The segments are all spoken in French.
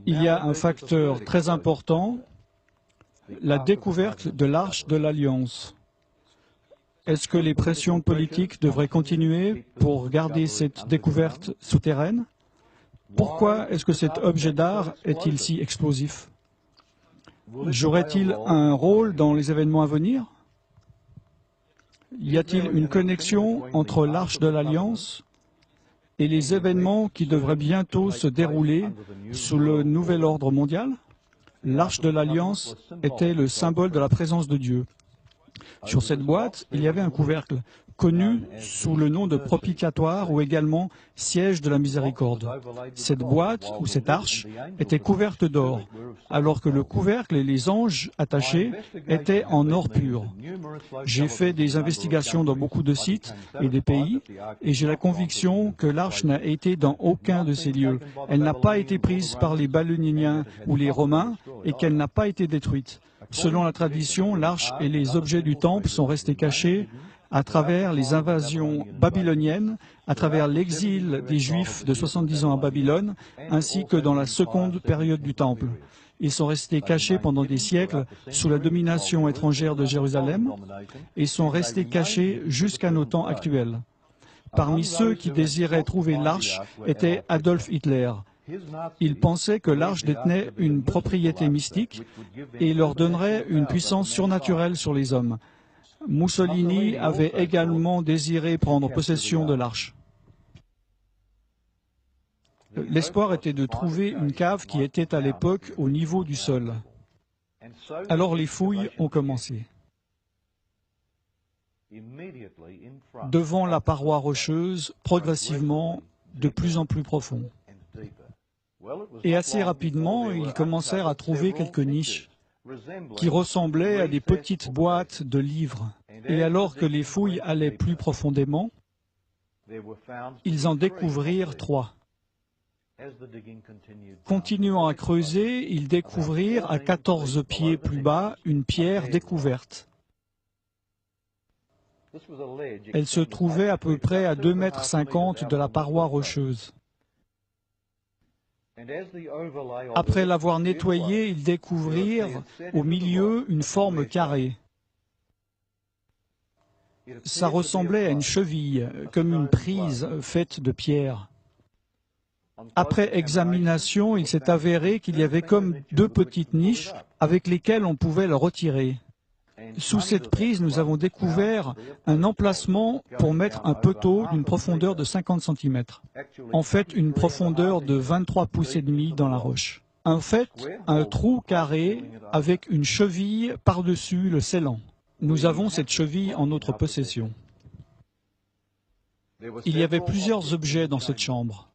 Il y a un facteur très important, la découverte de l'Arche de l'Alliance. Est-ce que les pressions politiques devraient continuer pour garder cette découverte souterraine? Pourquoi est-ce que cet objet d'art est-il si explosif? Jouerait-il un rôle dans les événements à venir? Y a-t-il une connexion entre l'Arche de l'Alliance et les événements qui devraient bientôt se dérouler sous le nouvel ordre mondial? L'Arche de l'Alliance était le symbole de la présence de Dieu. Sur cette boîte, il y avait un couvercle, connu sous le nom de propitiatoire ou également siège de la miséricorde. Cette boîte ou cette arche était couverte d'or, alors que le couvercle et les anges attachés étaient en or pur. J'ai fait des investigations dans beaucoup de sites et des pays, et j'ai la conviction que l'arche n'a été dans aucun de ces lieux. Elle n'a pas été prise par les Babyloniens ou les Romains, et qu'elle n'a pas été détruite. Selon la tradition, l'arche et les objets du temple sont restés cachés à travers les invasions babyloniennes, à travers l'exil des Juifs de 70 ans à Babylone, ainsi que dans la seconde période du temple. Ils sont restés cachés pendant des siècles sous la domination étrangère de Jérusalem et sont restés cachés jusqu'à nos temps actuels. Parmi ceux qui désiraient trouver l'arche était Adolf Hitler. Il pensait que l'arche détenait une propriété mystique et leur donnerait une puissance surnaturelle sur les hommes. Mussolini avait également désiré prendre possession de l'arche. L'espoir était de trouver une cave qui était à l'époque au niveau du sol. Alors les fouilles ont commencé. Devant la paroi rocheuse, progressivement, de plus en plus profond. Et assez rapidement, ils commencèrent à trouver quelques niches qui ressemblaient à des petites boîtes de livres. Et alors que les fouilles allaient plus profondément, ils en découvrirent 3. Continuant à creuser, ils découvrirent à 14 pieds plus bas une pierre découverte. Elle se trouvait à peu près à 2,50 m de la paroi rocheuse. Après l'avoir nettoyée, ils découvrirent au milieu une forme carrée. Ça ressemblait à une cheville, comme une prise faite de pierre. Après examination, il s'est avéré qu'il y avait comme 2 petites niches avec lesquelles on pouvait le retirer. Sous cette prise, nous avons découvert un emplacement pour mettre un poteau d'une profondeur de 50 cm. En fait, une profondeur de 23 pouces et demi dans la roche. En fait, un trou carré avec une cheville par-dessus le scellant. Nous avons cette cheville en notre possession. Il y avait plusieurs objets dans cette chambre.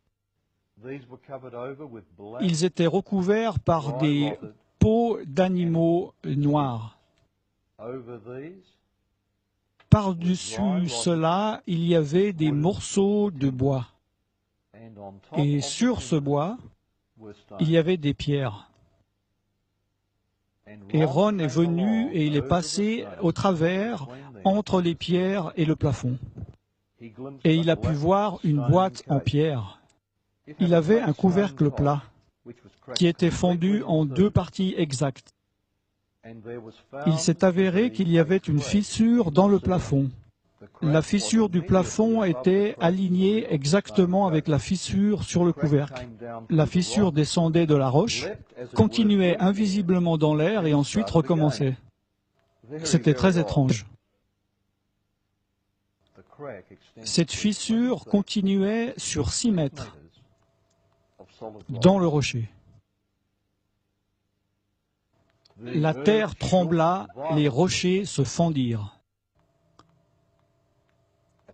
Ils étaient recouverts par des peaux d'animaux noirs. Par-dessus cela, il y avait des morceaux de bois. Et sur ce bois, il y avait des pierres. Et Ron est venu et il est passé au travers entre les pierres et le plafond. Et il a pu voir une boîte en pierre. Il avait un couvercle plat qui était fendu en 2 parties exactes. Il s'est avéré qu'il y avait une fissure dans le plafond. La fissure du plafond était alignée exactement avec la fissure sur le couvercle. La fissure descendait de la roche, continuait invisiblement dans l'air et ensuite recommençait. C'était très étrange. Cette fissure continuait sur 6 mètres dans le rocher. La terre trembla, les rochers se fendirent.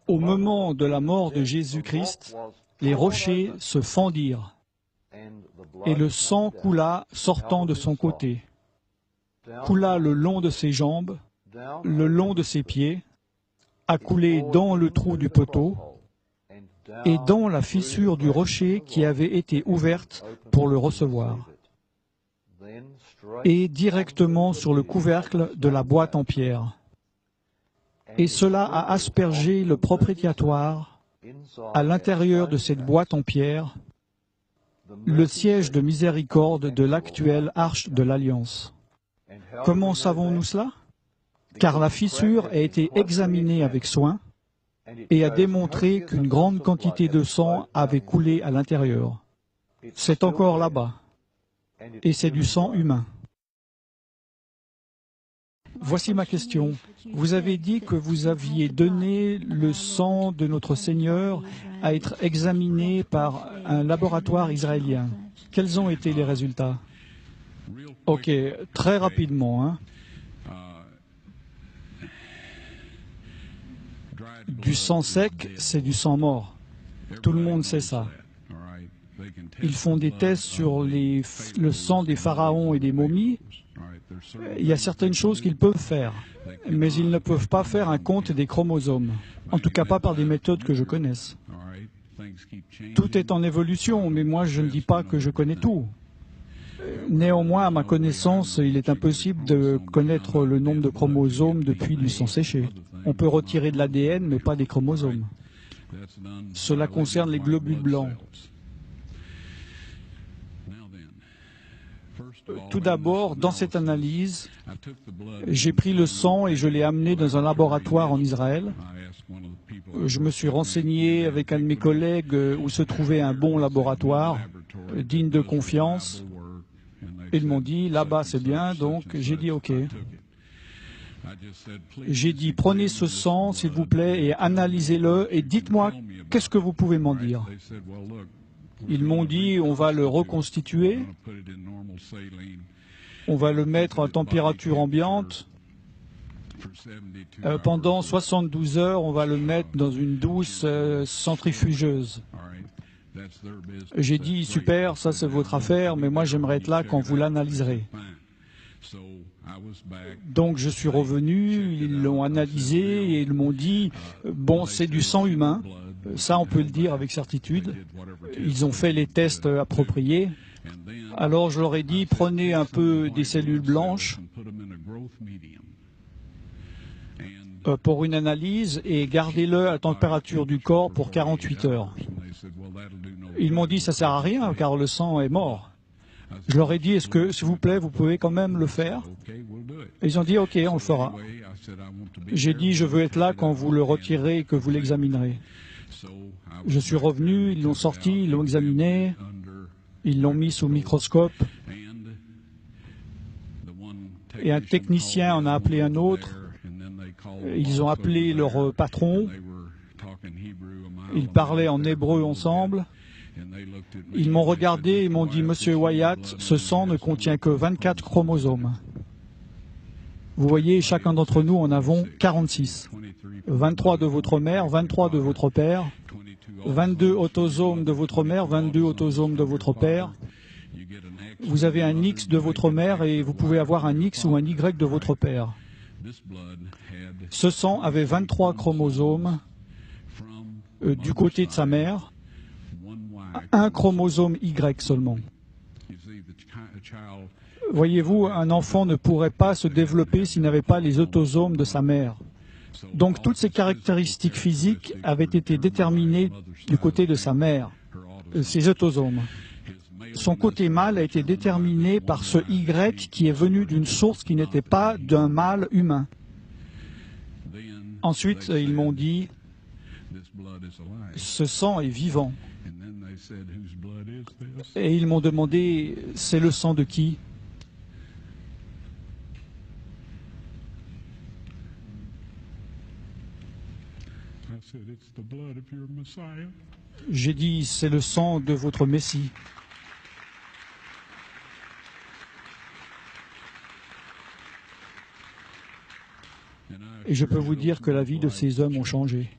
Au moment de la mort de Jésus-Christ, les rochers se fendirent et le sang coula sortant de son côté, coula le long de ses jambes, le long de ses pieds, a coulé dans le trou du poteau et dans la fissure du rocher qui avait été ouverte pour le recevoir, et directement sur le couvercle de la boîte en pierre. Et cela a aspergé le propitiatoire à l'intérieur de cette boîte en pierre, le siège de miséricorde de l'actuelle Arche de l'Alliance. Comment savons-nous cela? Car la fissure a été examinée avec soin et a démontré qu'une grande quantité de sang avait coulé à l'intérieur. C'est encore là-bas, et c'est du sang humain. Voici ma question. Vous avez dit que vous aviez donné le sang de notre Seigneur à être examiné par un laboratoire israélien. Quels ont été les résultats? Ok, très rapidement. Du sang sec, c'est du sang mort. Tout le monde sait ça. Ils font des tests sur le sang des pharaons et des momies. Il y a certaines choses qu'ils peuvent faire, mais ils ne peuvent pas faire un compte des chromosomes. En tout cas, pas par des méthodes que je connaisse. Tout est en évolution, mais moi, je ne dis pas que je connais tout. Néanmoins, à ma connaissance, il est impossible de connaître le nombre de chromosomes depuis du sang séché. On peut retirer de l'ADN, mais pas des chromosomes. Cela concerne les globules blancs. Tout d'abord, dans cette analyse, j'ai pris le sang et je l'ai amené dans un laboratoire en Israël. Je me suis renseigné avec un de mes collègues où se trouvait un bon laboratoire, digne de confiance. Ils m'ont dit, là-bas c'est bien, donc j'ai dit OK. J'ai dit, prenez ce sang, s'il vous plaît, et analysez-le, et dites-moi, qu'est-ce que vous pouvez m'en dire? Ils m'ont dit, on va le reconstituer, on va le mettre à température ambiante. Pendant 72 heures, on va le mettre dans une douce centrifugeuse. J'ai dit, super, ça c'est votre affaire, mais moi j'aimerais être là quand vous l'analyserez. Donc je suis revenu, ils l'ont analysé et ils m'ont dit, bon, c'est du sang humain, ça on peut le dire avec certitude. Ils ont fait les tests appropriés. Alors je leur ai dit, prenez un peu des cellules blanches pour une analyse et gardez-le à la température du corps pour 48 heures. Ils m'ont dit, ça ne sert à rien car le sang est mort. Je leur ai dit, est-ce que, s'il vous plaît, vous pouvez quand même le faire? Et ils ont dit, OK, on le fera. J'ai dit, je veux être là quand vous le retirez et que vous l'examinerez. Je suis revenu, ils l'ont sorti, ils l'ont examiné, ils l'ont mis sous microscope. Et un technicien en a appelé un autre. Ils ont appelé leur patron. Ils parlaient en hébreu ensemble. Ils m'ont regardé et m'ont dit, Monsieur Wyatt, ce sang ne contient que 24 chromosomes. Vous voyez, chacun d'entre nous en avons 46. 23 de votre mère, 23 de votre père, 22 autosomes de votre mère, 22 autosomes de votre père. Vous avez un X de votre mère et vous pouvez avoir un X ou un Y de votre père. Ce sang avait 23 chromosomes du côté de sa mère, un chromosome Y seulement. Voyez-vous, un enfant ne pourrait pas se développer s'il n'avait pas les autosomes de sa mère. Donc toutes ces caractéristiques physiques avaient été déterminées du côté de sa mère, ses autosomes. Son côté mâle a été déterminé par ce Y qui est venu d'une source qui n'était pas d'un mâle humain. Ensuite, ils m'ont dit, ce sang est vivant. Et ils m'ont demandé, c'est le sang de qui? J'ai dit, c'est le sang de votre Messie. Et je peux vous dire que la vie de ces hommes a changé.